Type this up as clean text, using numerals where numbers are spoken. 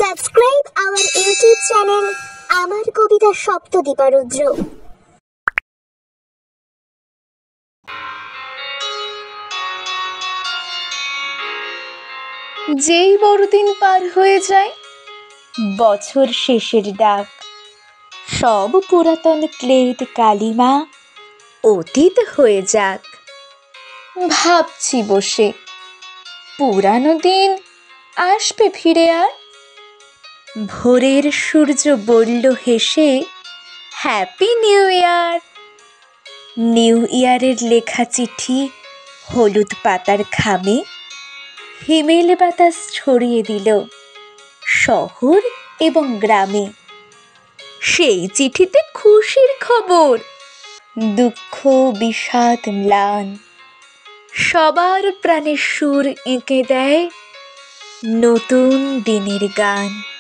Subscribe our YouTube channel আমার কবিতা সপ্তদীপারুদ্র। যেই বড়দিন পার হয়ে যায়, বছর শেষের ডাক, সব পুরাতন ক্লেদ কালিমা অতীত হয়ে যাক। ভাবছি বসে, পুরানো দিন আসবে ফিরে আর? ভোরের সূর্য বলল হেসে, হ্যাপি নিউ ইয়ার। নিউ ইয়ারের লেখা চিঠি হলুদ পাতার খামে হিমেল বাতাস ছড়িয়ে দিল শহর এবং গ্রামে। সেই চিঠিতে খুশির খবর, দুঃখ বিষাদ ম্লান, সবার প্রাণে সুর এঁকে দেয় নতুন দিনের গান।